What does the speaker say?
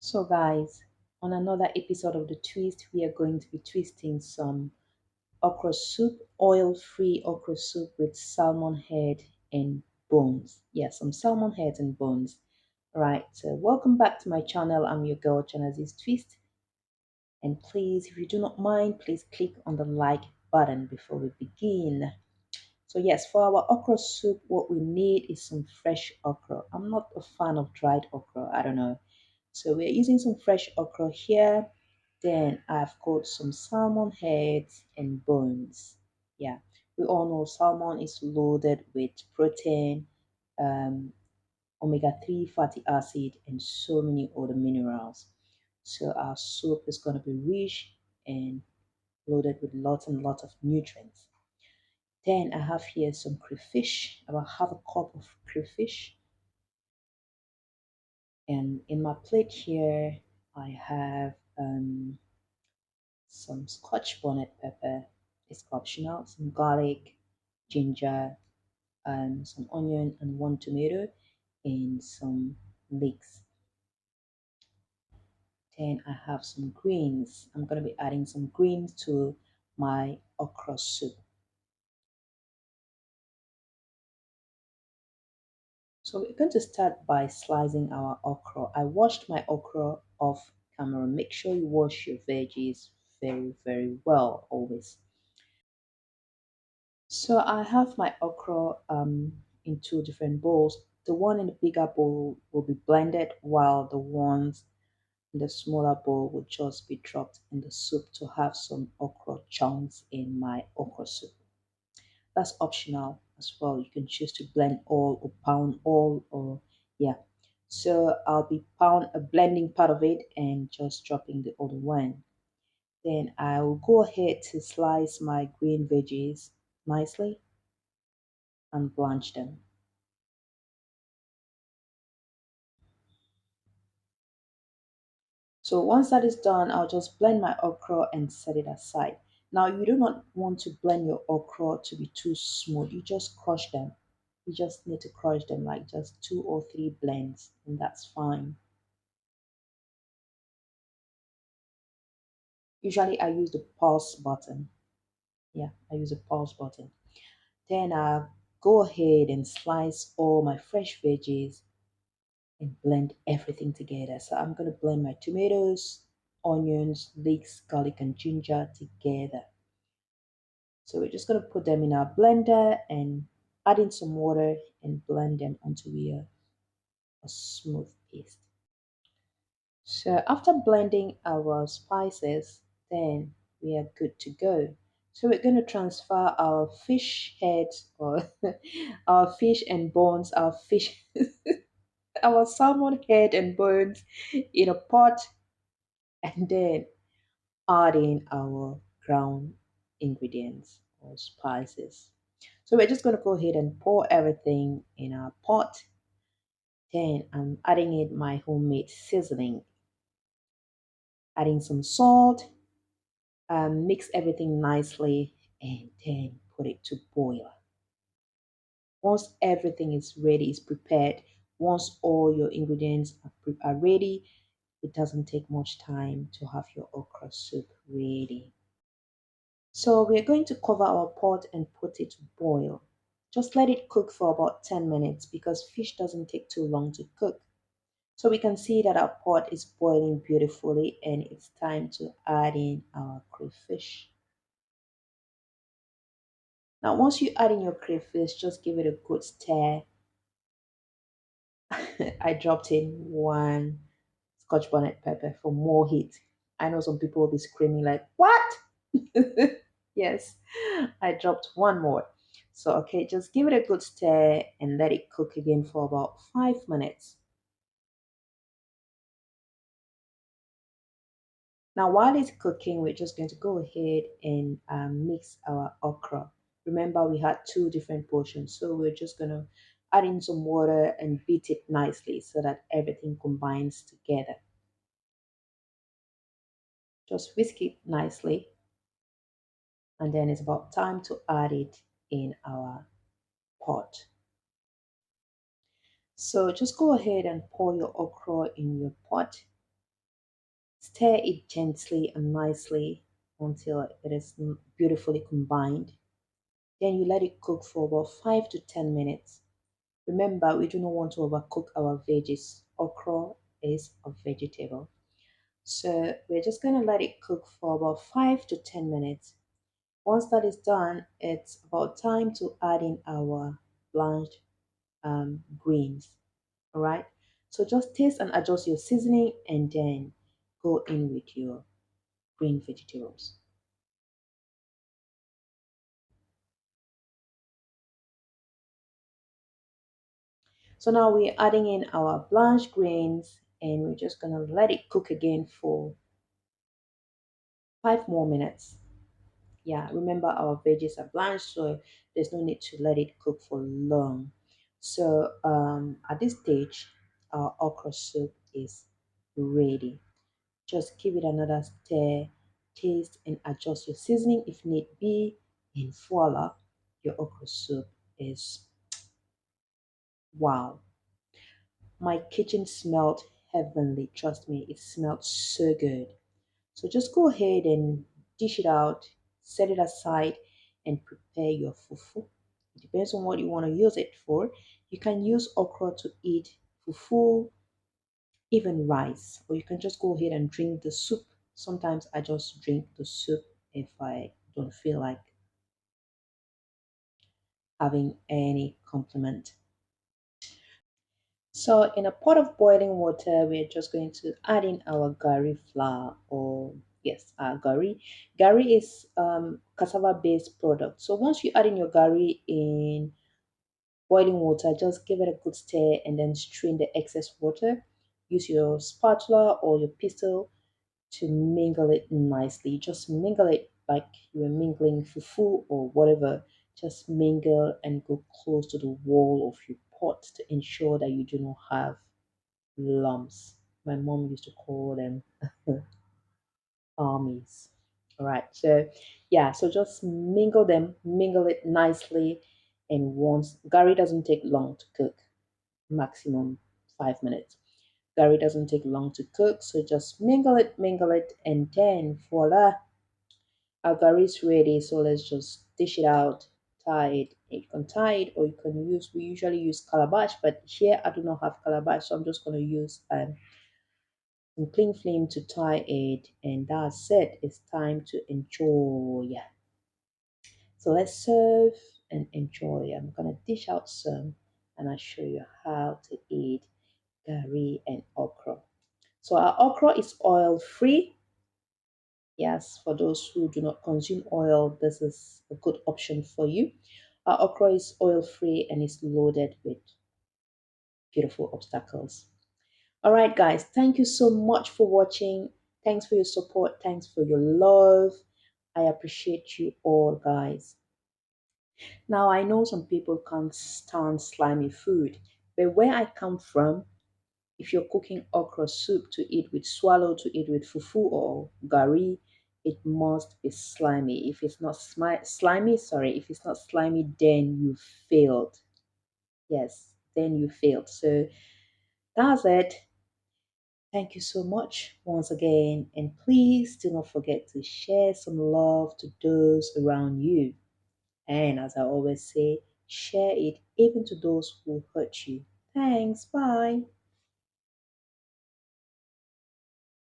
So, guys, on another episode of The Twist, we are going to be twisting some okra soup, oil free okra soup with salmon head and bones. Yeah, some salmon heads and bones. Right, so welcome back to my channel. I'm your girl, Genesis Twist. And please, if you do not mind, please click on the like button before we begin. So, yes, for our okra soup, what we need is some fresh okra. I'm not a fan of dried okra, I don't know. So we're using some fresh okra here. Then I've got some salmon heads and bones. Yeah, we all know salmon is loaded with protein, um, omega-3 fatty acid, and so many other minerals. So our soup is going to be rich and loaded with lots and lots of nutrients. Then I have here some crayfish, about half a cup of crayfish. And in my plate here, I have some scotch bonnet pepper, it's optional, some garlic, ginger, some onion and one tomato, and some leeks. Then I have some greens. I'm going to be adding some greens to my okra soup. So we're going to start by slicing our okra. I washed my okra off camera. Make sure you wash your veggies very, very well always. So I have my okra in two different bowls. The one in the bigger bowl will be blended, while the ones in the smaller bowl will just be dropped in the soup to have some okra chunks in my okra soup. That's optional as well. You can choose to blend all or pound all, or yeah. So I'll be blending part of it and just dropping the other one. Then I will go ahead to slice my green veggies nicely and blanch them. So once that is done, I'll just blend my okra and set it aside. Now you do not want to blend your okra to be too smooth. You just crush them. You just need to crush them like just two or three blends, and that's fine. Usually I use the pause button. Yeah, I use a pause button. Then I go ahead and slice all my fresh veggies and blend everything together. So I'm going to blend my tomatoes, onions, leeks, garlic, and ginger together. So we're just going to put them in our blender and add in some water and blend them until we are a smooth paste. So after blending our spices, then we are good to go. So we're going to transfer our fish heads or our fish and bones, our fish, our salmon head and bones in a pot, and then add in our ground ingredients or spices. So we're just going to go ahead and pour everything in our pot. Then I'm adding in my homemade seasoning, adding some salt, mix everything nicely, and then put it to boil. Once everything is ready, is prepared, once all your ingredients are ready, it doesn't take much time to have your okra soup ready. So we're going to cover our pot and put it to boil. Just let it cook for about 10 minutes because fish doesn't take too long to cook. So we can see that our pot is boiling beautifully and it's time to add in our crayfish. Now once you add in your crayfish, just give it a good stir. I dropped in one scotch bonnet pepper for more heat. I know some people will be screaming like, what? Yes, I dropped one more. So, okay, just give it a good stir and let it cook again for about 5 minutes. Now, while it's cooking, we're just going to go ahead and mix our okra. Remember, we had two different portions, so we're just going to add in some water and beat it nicely so that everything combines together. Just whisk it nicely, and then it's about time to add it in our pot. So just go ahead and pour your okra in your pot Stir it gently and nicely until it is beautifully combined. Then you let it cook for about 5 to 10 minutes. Remember, we do not want to overcook our veggies. Okra is a vegetable. So we're just going to let it cook for about 5 to 10 minutes. Once that is done, it's about time to add in our blanched greens. All right. So just taste and adjust your seasoning and then go in with your green vegetables. So now we're adding in our blanched greens and we're just gonna let it cook again for 5 more minutes. Yeah, remember our veggies are blanched, so there's no need to let it cook for long. So at this stage, our okra soup is ready. Just give it another stir, taste, and adjust your seasoning if need be. And voila, your okra soup is wow. My kitchen smelled heavenly. Trust me, it smelled so good. So just go ahead and dish it out, set it aside, and prepare your fufu. It depends on what you want to use it for. You can use okra to eat fufu, even rice, or you can just go ahead and drink the soup. Sometimes I just drink the soup if I don't feel like having any compliment. So in a pot of boiling water, we're just going to add in our garri flour or yes, garri. Garri is cassava-based product. So once you add in your garri in boiling water, just give it a good stir and then strain the excess water. Use your spatula or your pestle to mingle it nicely. Just mingle it like you were mingling fufu or whatever. Just mingle and go close to the wall of your pot to ensure that you do not have lumps. My mom used to call them armies. All right. So, yeah. So just mingle them, mingle it nicely. And once Gary doesn't take long to cook, maximum 5 minutes. Gary doesn't take long to cook. So just mingle it, and then voila, our Gary is ready. So let's just dish it out. Tie it. You can tie it, or you can use. We usually use calabash, but here I do not have calabash, so I'm just going to use some cling film to tie it, and that's it. It's time to enjoy. So let's serve and enjoy. I'm gonna dish out some and I'll show you how to eat garri and okra. So our okra is oil free. Yes, for those who do not consume oil, this is a good option for you. Our okra is oil free and is loaded with beautiful obstacles. All right, guys, thank you so much for watching. Thanks for your support. Thanks for your love. I appreciate you all, guys. Now, I know some people can't stand slimy food, but where I come from, if you're cooking okra soup to eat with swallow, to eat with fufu or gari, it must be slimy. If it's not slimy, sorry, if it's not slimy, then you failed. Yes, then you failed. So that's it. Thank you so much once again. And please do not forget to share some love to those around you. And as I always say, share it even to those who hurt you. Thanks. Bye.